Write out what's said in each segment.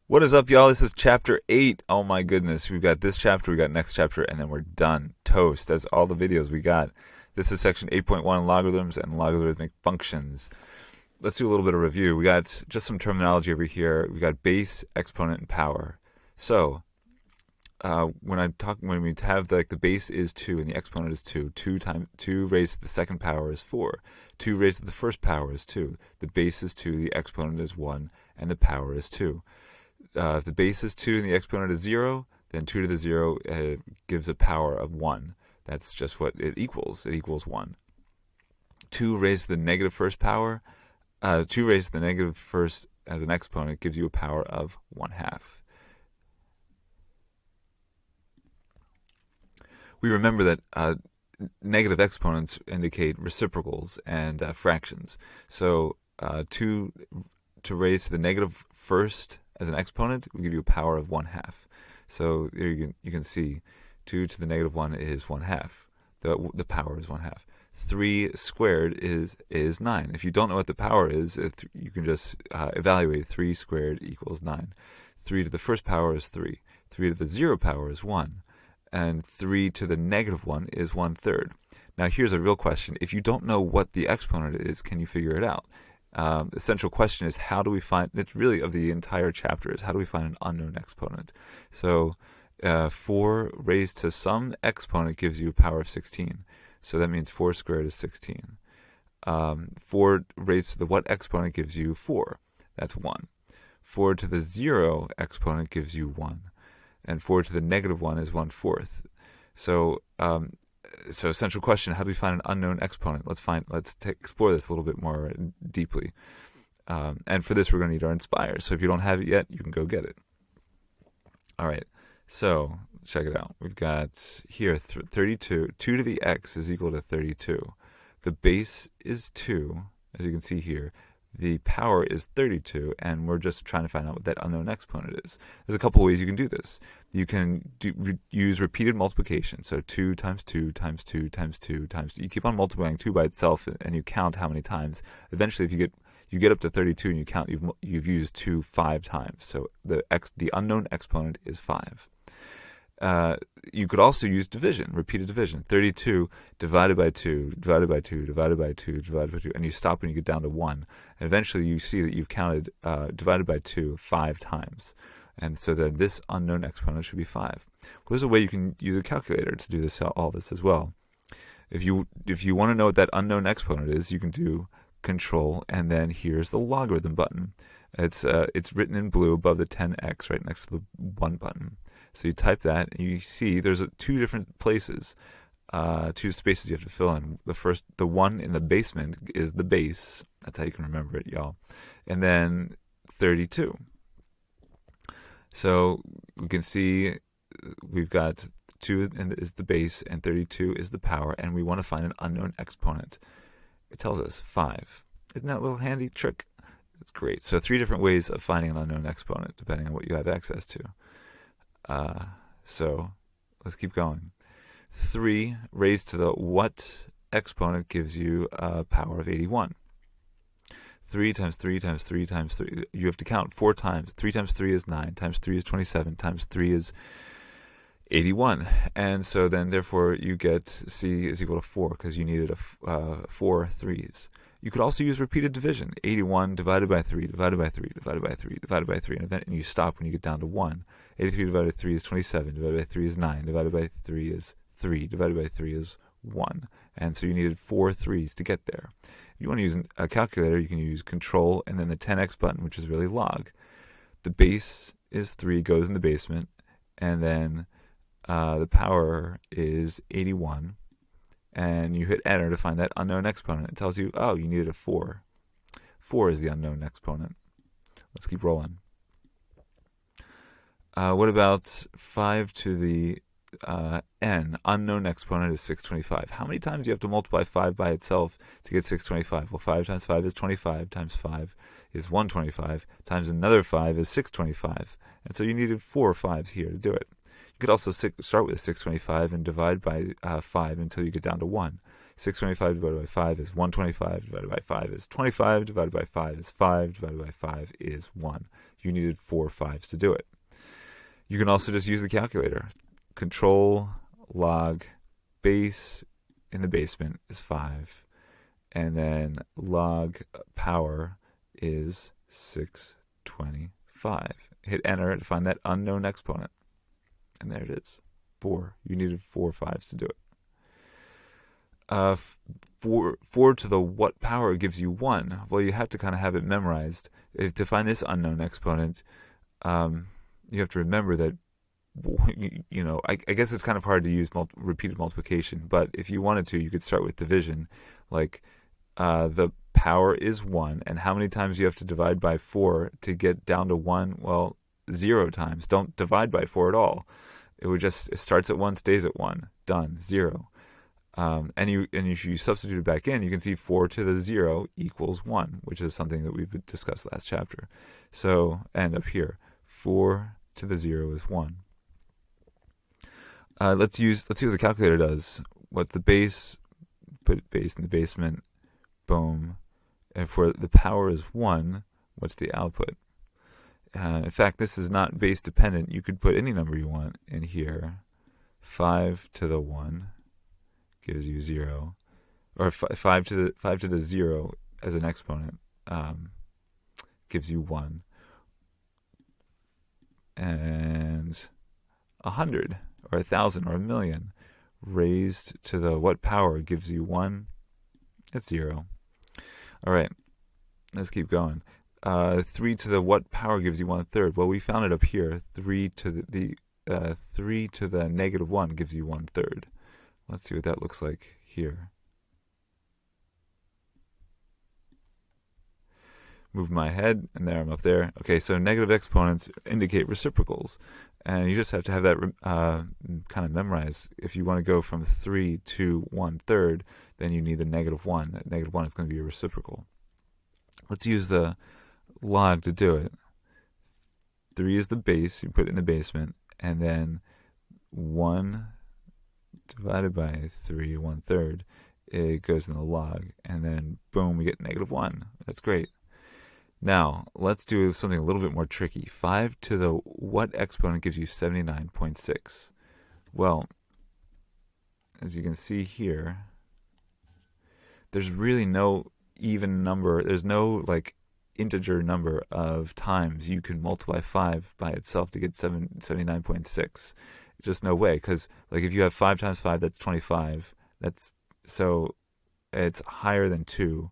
What is up, y'all? This is chapter 8. Oh my goodness. We've got this chapter, we got next chapter, and then we're done. Toast. That's all the videos we got. This is section 8.1, logarithms and logarithmic functions. Let's do a little bit of review. We got just some terminology over here. We got base, exponent, and power. So, when we have the base is 2 and the exponent is 2, 2 raised to the second power is 4. 2 raised to the first power is 2. The base is 2, the exponent is 1, and the power is 2. If the base is 2 and the exponent is 0, then 2 to the 0 gives a power of 1. That's just what it equals. It equals 1. 2 raised to the negative first power, 2 raised to the negative first as an exponent gives you a power of 1/2. We remember that negative exponents indicate reciprocals and fractions. So 2 to raise to the negative first as an exponent will give you a power of 1/2. So there you can see 2 to the negative 1 is 1/2. The power is 1/2. 3 squared is 9. If you don't know what the power is, you can just evaluate 3 squared equals 9. 3 to the first power is 3. 3 to the 0 power is 1. And 3 to the negative 1 is 1/3. Now here's a real question. If you don't know what the exponent is, can you figure it out? The central question is how do we find, it's really of the entire chapter, is how do we find an unknown exponent? So 4 raised to some exponent gives you a power of 16. So that means 4 squared is 16. 4 raised to the what exponent gives you 4? That's 1. 4 to the 0 exponent gives you 1. And 4 to the negative 1 is 1/4. So central question, how do we find an unknown exponent? Let's explore this a little bit more deeply. And for this, we're going to need our inspire. So if you don't have it yet, you can go get it. All right, so check it out. We've got here 32. 2 to the x is equal to 32. The base is 2, as you can see here. The power is 32, and we're just trying to find out what that unknown exponent is. There's a couple ways you can do this. You can use repeated multiplication. So 2 times 2 times 2 times 2 times 2. You keep on multiplying 2 by itself, and you count how many times. Eventually, if you get up to 32 and you count, you've used 2 5 times. So the unknown exponent is 5. You could also use division, repeated division. 32 divided by 2, divided by 2, divided by 2, divided by 2, and you stop when you get down to 1. And eventually you see that you've counted divided by 2 5 times. And so then this unknown exponent should be 5. Well, there's a way you can use a calculator to do all this as well. If you want to know what that unknown exponent is, you can do Control, and then here's the logarithm button. It's written in blue above the 10x right next to the 1 button. So you type that, and you see there's 2 different places, 2 spaces you have to fill in. The one in the basement is the base. That's how you can remember it, y'all. And then 32. So we can see we've got 2 is the base, and 32 is the power, and we want to find an unknown exponent. It tells us 5. Isn't that a little handy trick? It's great. So 3 different ways of finding an unknown exponent, depending on what you have access to. So let's keep going. 3 raised to the what exponent gives you a power of 81. 3 times 3 times 3 times 3. You have to count 4 times. 3 times 3 is 9, times 3 is 27, times 3 is 81. And so then, therefore, you get C is equal to 4 because you needed 4 3s. You could also use repeated division. 81 divided by 3, divided by 3, divided by 3, divided by 3. And you stop when you get down to 1. 83 divided by 3 is 27, divided by 3 is 9, divided by 3 is 3, divided by 3 is 1. And so you needed 4 3s to get there. If you want to use a calculator, you can use Control and then the 10x button, which is really log. The base is 3, goes in the basement, and then the power is 81. And you hit enter to find that unknown exponent. It tells you, oh, you needed a 4. 4 is the unknown exponent. Let's keep rolling. What about 5 to the n? Unknown exponent is 625. How many times do you have to multiply 5 by itself to get 625? Well, 5 times 5 is 25, times 5 is 125, times another 5 is 625. And so you needed 4 5s here to do it. You could also start with 625 and divide by 5 until you get down to 1. 625 divided by 5 is 125, divided by 5 is 25, divided by 5 is 5, divided by 5 is 1. You needed 4 5s to do it. You can also just use the calculator. Control log base in the basement is 5, and then log power is 625. Hit enter to find that unknown exponent. And there it is, 4. You needed 4 5s to do it. 4 to the what power gives you 1? Well, you have to kind of have it memorized. To find this unknown exponent, you have to remember that, I guess it's kind of hard to use repeated multiplication, but if you wanted to, you could start with division. Like, the power is 1, and how many times you have to divide by 4 to get down to 1? Well, 0 times. Don't divide by 4 at all. It starts at 1, stays at 1. Done. 0. And if you substitute it back in, you can see 4 to the 0 equals 1, which is something that we've discussed last chapter. So, and up here, 4 to the 0 is 1. Let's see what the calculator does. What's the base? Put base in the basement. Boom. And for the power is 1, what's the output? In fact, this is not base dependent. You could put any number you want in here. 5 to the 1 gives you 0, or 5 to the 0 as an exponent gives you 1, and 100 or 1,000 or 1,000,000 raised to the what power gives you 1? It's 0. All right, let's keep going. 3 to the what power gives you 1/3? Well, we found it up here. 3 to the 3 to the negative 1 gives you 1/3. Let's see what that looks like here. Move my head, and there I'm up there. Okay, so negative exponents indicate reciprocals, and you just have to have that kind of memorized. If you want to go from 3 to 1/3, then you need the negative 1. That negative 1 is going to be a reciprocal. Let's use the log to do it. 3 is the base, you put it in the basement, and then 1 divided by 3, 1/3, it goes in the log, and then boom, we get negative 1. That's great. Now, let's do something a little bit more tricky. 5 to the what exponent gives you 79.6? Well, as you can see here, there's really no even number. There's no integer number of times you can multiply 5 by itself to get 79.6. Just no way, because if you have 5 times 5, that's 25. So it's higher than 2.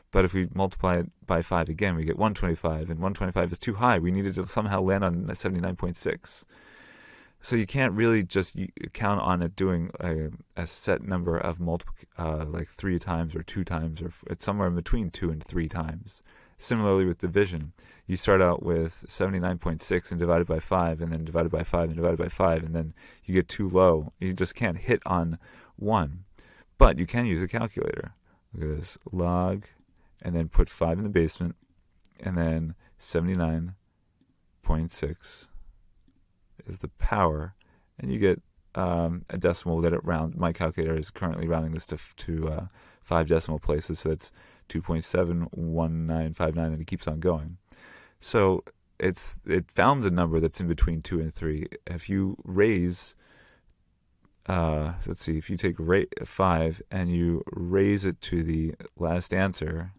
But if we multiply it by 5 again, we get 125, and 125 is too high. We needed to somehow land on 79.6. So you can't really just count on it doing a set number of like 3 times or 2 times, or it's somewhere in between 2 and 3 times. Similarly with division, you start out with 79.6 and divide it by 5, and then divide it by 5 and divide it by 5, and then you get too low. You just can't hit on 1. But you can use a calculator. Look at this. Log, and then put 5 in the basement, and then 79.6 is the power, and you get a decimal that my calculator is currently rounding this to 5 decimal places, so that's 2.71959, and it keeps on going. So it found the number that's in between 2 and 3. If you raise, let's see, if you take 5 and you raise it to the last answer,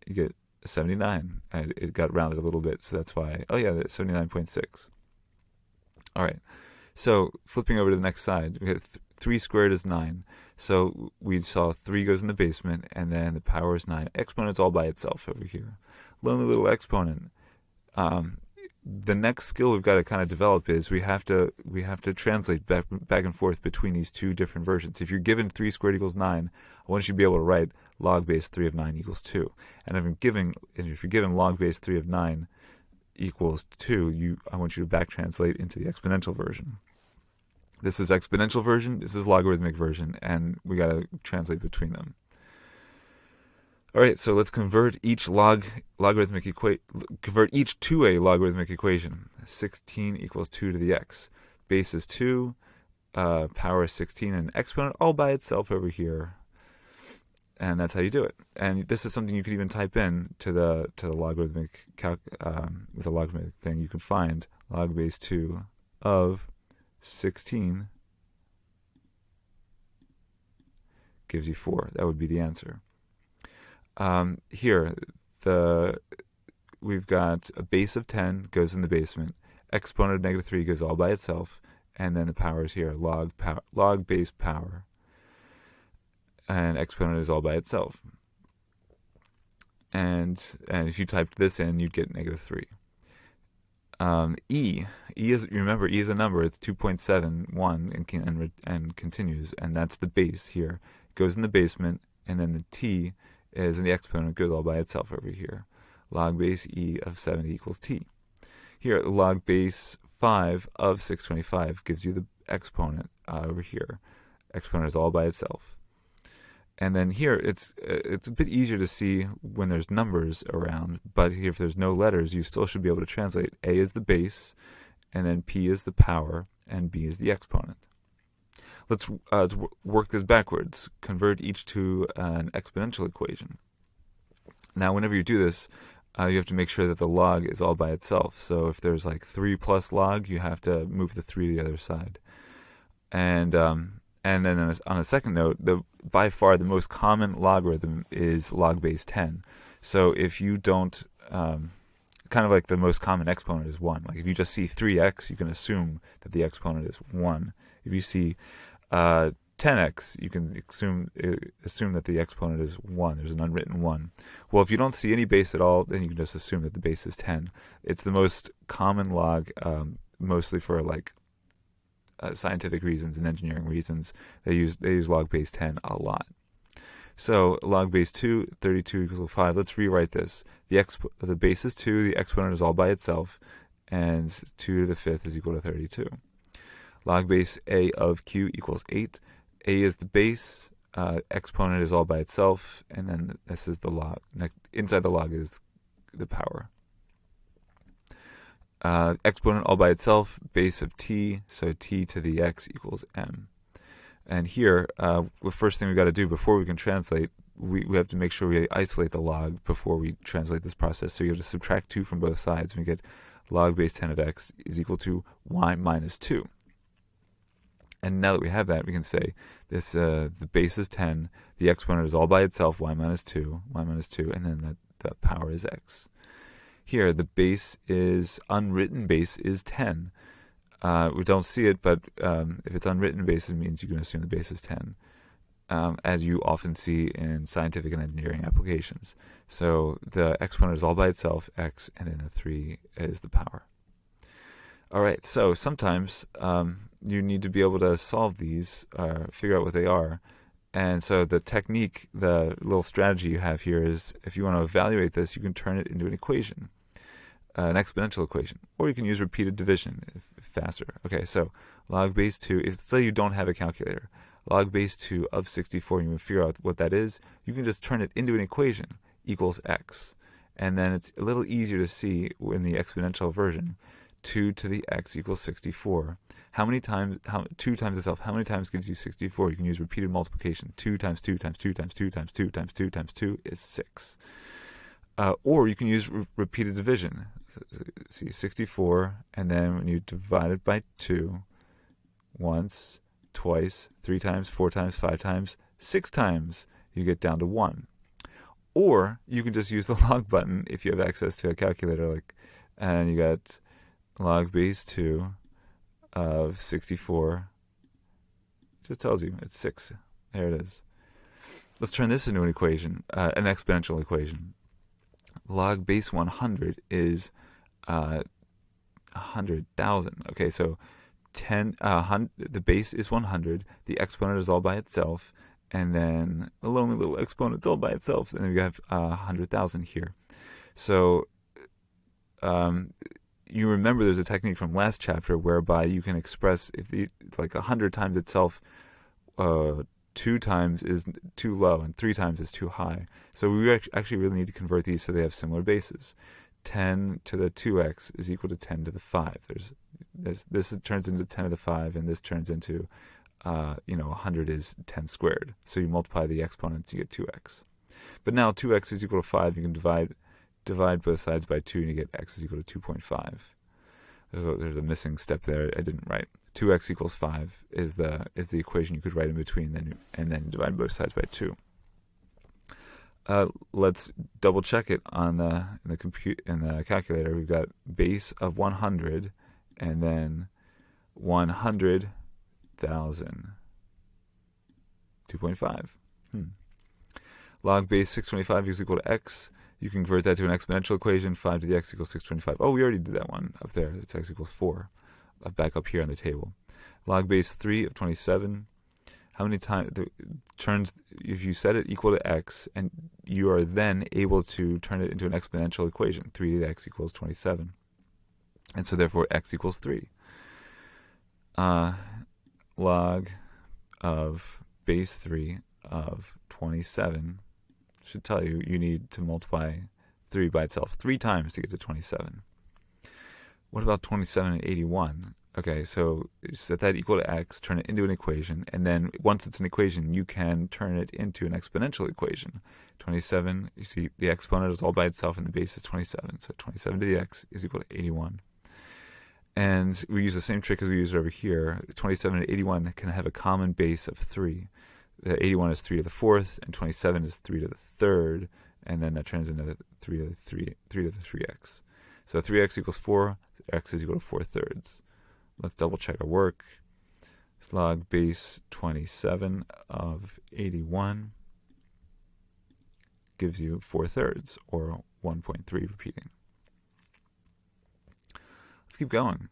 you get 79. And it got rounded a little bit, so that's why. Oh yeah, that's 79.6. All right. So flipping over to the next side, we have 3 squared is 9. So we saw 3 goes in the basement, and then the power is 9. Exponent's all by itself over here. Lonely little exponent. The next skill we've got to kind of develop is we have to translate back and forth between these two different versions. If you're given 3 squared equals 9, I want you to be able to write log base 3 of 9 equals 2. And if you're given log base 3 of 9 equals 2, I want you to back translate into the exponential version. This is exponential version, this is logarithmic version, and we got to translate between them. All right, so let's convert each to a logarithmic equation. 16 equals 2 to the x. Base is 2, power 16 and exponent all by itself over here. And that's how you do it. And this is something you could even type in to the logarithmic with a logarithmic thing. You can find log base 2 of 16 gives you 4. That would be the answer. Here, we've got a base of 10 goes in the basement. Exponent of negative 3 goes all by itself. And then the power is here, log base power. And exponent is all by itself. And if you typed this in, you'd get negative 3. E is, remember, E is a number. It's 2.71 and continues, and that's the base here. It goes in the basement, and then the T is in the exponent. It goes all by itself over here. Log base E of 70 equals T. Here, log base 5 of 625 gives you the exponent over here. Exponent is all by itself. And then here, it's a bit easier to see when there's numbers around, but here, if there's no letters, you still should be able to translate. A is the base, and then P is the power, and B is the exponent. Let's work this backwards. Convert each to an exponential equation. Now, whenever you do this, you have to make sure that the log is all by itself. So if there's like 3 plus log, you have to move the 3 to the other side. And then on a second note, by far the most common logarithm is log base 10. So if you don't, kind of like the most common exponent is 1. Like if you just see 3x, you can assume that the exponent is 1. If you see 10x, you can assume that the exponent is 1. There's an unwritten 1. Well, if you don't see any base at all, then you can just assume that the base is 10. It's the most common log, mostly for like scientific reasons and engineering reasons. They use log base 10 a lot. So log base 2, 32 equals 5. Let's rewrite this. The base is 2, the exponent is all by itself, and 2 to the 5th is equal to 32. Log base A of Q equals 8. A is the base, exponent is all by itself, and then this is the log. Inside the log is the power. Exponent all by itself, base of t, so t to the x equals m. And here, the first thing we've got to do before we can translate, we have to make sure we isolate the log before we translate this process. So you have to subtract 2 from both sides, and we get log base 10 of x is equal to y minus 2. And now that we have that, we can say this: the base is 10, the exponent is all by itself, y minus 2, and then the power is x. Here, the base is, unwritten base is 10. We don't see it, but if it's unwritten base, it means you can assume the base is 10, as you often see in scientific and engineering applications. So the exponent is all by itself, x, and then the 3 is the power. All right, so sometimes you need to be able to solve these, figure out what they are. And so the technique, the little strategy you have here is, if you want to evaluate this, you can turn it into an equation, an exponential equation, or you can use repeated division if faster. Okay, so log base 2, if say you don't have a calculator, log base 2 of 64, you want to figure out what that is, you can just turn it into an equation, equals x. And then it's a little easier to see in the exponential version. 2 to the x equals 64. 2 times itself, how many times gives you 64? You can use repeated multiplication. 2 times 2 times 2 times 2 times 2 times 2 times 2 is 6. Or you can use repeated division. See, 64, and then when you divide it by 2, once, twice, 3 times, 4 times, 5 times, 6 times, you get down to 1. Or you can just use the log button if you have access to a calculator, and you got log base 2 of 64. Just tells you it's 6. There it is. Let's turn this into an equation, an exponential equation. Log base 100 is 100,000. Okay, so the base is 100, the exponent is all by itself, and then a lonely little exponent's all by itself, and then we have 100,000 here. So you remember there's a technique from last chapter whereby you can express, if 100 times itself, 2 times is too low and 3 times is too high. So we actually really need to convert these so they have similar bases. 10 to the 2x is equal to 10 to the 5. There's This turns into 10 to the 5, and this turns into 100 is 10 squared. So you multiply the exponents, you get 2x. But now 2x is equal to 5. You can divide both sides by 2, and you get x is equal to 2.5. There's a missing step there I didn't write. 2x equals 5 is the equation you could write in between, and then divide both sides by 2. Let's double check it on in the calculator. We've got base of 100, and then 100,000. 2.5. Log base 625 is equal to x. You can convert that to an exponential equation. 5 to the x equals 625. Oh, we already did that one up there. It's x equals 4. Back up here on the table. Log base 3 of 27. How many times turns, if you set it equal to x, and you are then able to turn it into an exponential equation. 3 to the x equals 27. And so therefore x equals 3. Log of base 3 of 27 should tell you need to multiply 3 by itself 3 times to get to 27. What about 27 and 81? Okay, so set that equal to x, turn it into an equation, and then once it's an equation, you can turn it into an exponential equation. 27, you see the exponent is all by itself, and the base is 27. So 27 to the x is equal to 81. And we use the same trick as we used over here. 27 and 81 can have a common base of 3. The 81 is 3 to the 4th, and 27 is 3 to the 3rd, and then that turns into 3 to the 3x. So 3x equals 4, x is equal to 4/3. Let's double check our work. It's log base 27 of 81 gives you 4/3, or 1.3 repeating. Let's keep going.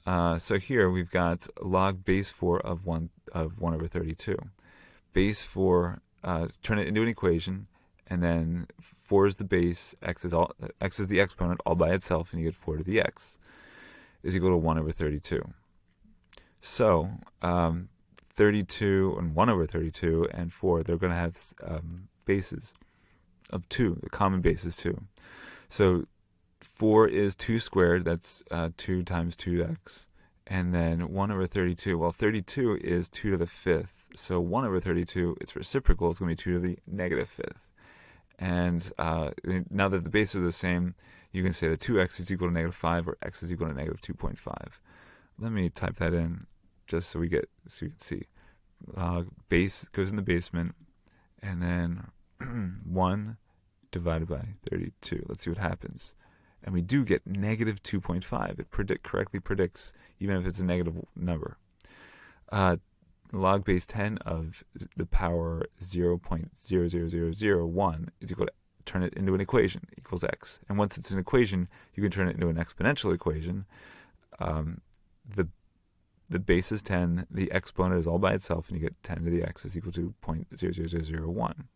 So here we've got log base 4 of 1 over 32. Base 4, turn it into an equation, and then 4 is the base, x is the exponent all by itself, and you get 4 to the x is equal to 1 over 32. So 32 and 1 over 32 and 4, they're going to have bases of 2. The common base is 2. So 4 is 2 squared, that's 2 times 2x. And then 1 over 32, well, 32 is 2 to the 5th. So 1 over 32, its reciprocal is going to be 2 to the negative 5th. And now that the bases are the same, you can say that 2x is equal to negative 5, or x is equal to negative 2.5. Let me type that in just so you can see. Base goes in the basement, and then 1 divided by 32. Let's see what happens. And we do get negative 2.5. It correctly predicts, even if it's a negative number. Log base 10 of the power 0.00001 is equal to, turn it into an equation, equals x. And once it's an equation, you can turn it into an exponential equation. The base is 10, the exponent is all by itself, and you get 10 to the x is equal to 0.00001.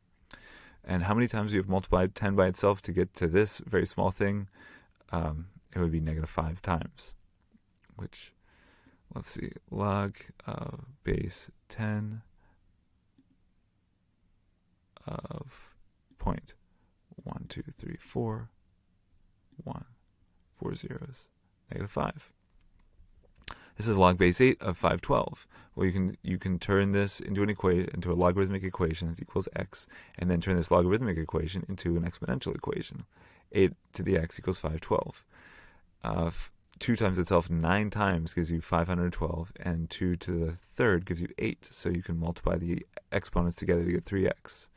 And how many times do you have multiplied 10 by itself to get to this very small thing? It would be negative 5 times, which, let's see, log of base 10 of 0.1234, 1, 4 zeros, negative 5. This is log base 8 of 512. Well, you can turn this into a logarithmic equation that equals x, and then turn this logarithmic equation into an exponential equation. 8 to the x equals 512. 2 times itself 9 times gives you 512, and 2 to the 3rd gives you 8. So you can multiply the exponents together to get 3x.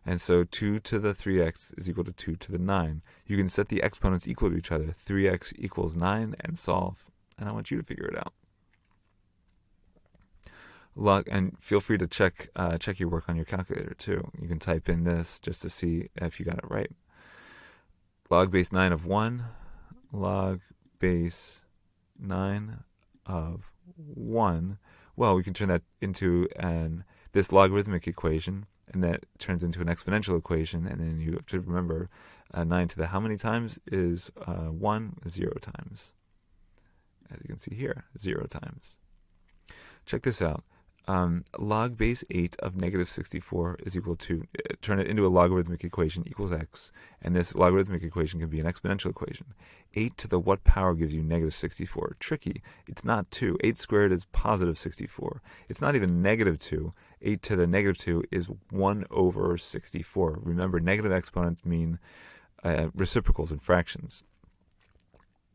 And so 2 to the 3x is equal to 2 to the 9. You can set the exponents equal to each other. 3x equals 9, and solve. And I want you to figure it out. And feel free to check your work on your calculator too. You can type in this just to see if you got it right. Log base 9 of 1, log base 9 of 1. Well, we can turn that into this logarithmic equation, and that turns into an exponential equation, and then you have to remember 9 to the how many times is 1? 0 times. As you can see here, 0 times. Check this out. log base 8 of negative 64 is equal to, turn it into a logarithmic equation equals x, and this logarithmic equation can be an exponential equation. 8 to the what power gives you negative 64? Tricky. It's not 2. 8 squared is positive 64. It's not even negative 2. 8 to the negative 2 is 1 over 64. Remember, negative exponents mean reciprocals and fractions.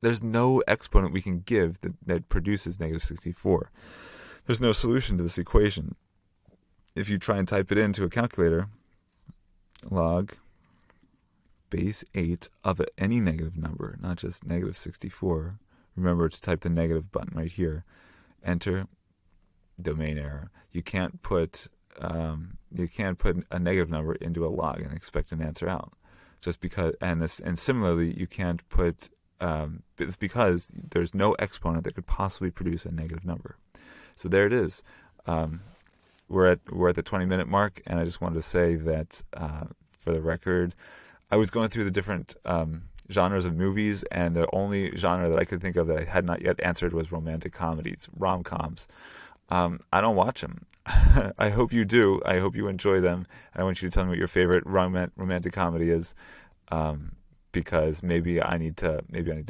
There's no exponent we can give that produces negative 64. There's no solution to this equation. If you try and type it into a calculator, log base 8 of any negative number, not just negative 64. Remember to type the negative button right here. Enter. Domain error. You can't put a negative number into a log and expect an answer out. Just because, and similarly, you can't put. It's because there's no exponent that could possibly produce a negative number. So there it is. We're at the 20-minute mark, and I just wanted to say that for the record, I was going through the different genres of movies, and the only genre that I could think of that I had not yet answered was romantic comedies, rom-coms. I don't watch them. I hope you do. I hope you enjoy them. I want you to tell me what your favorite romantic comedy is, because maybe I need to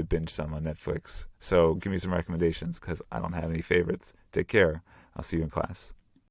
binge some on Netflix. So give me some recommendations, because I don't have any favorites. Take care. I'll see you in class.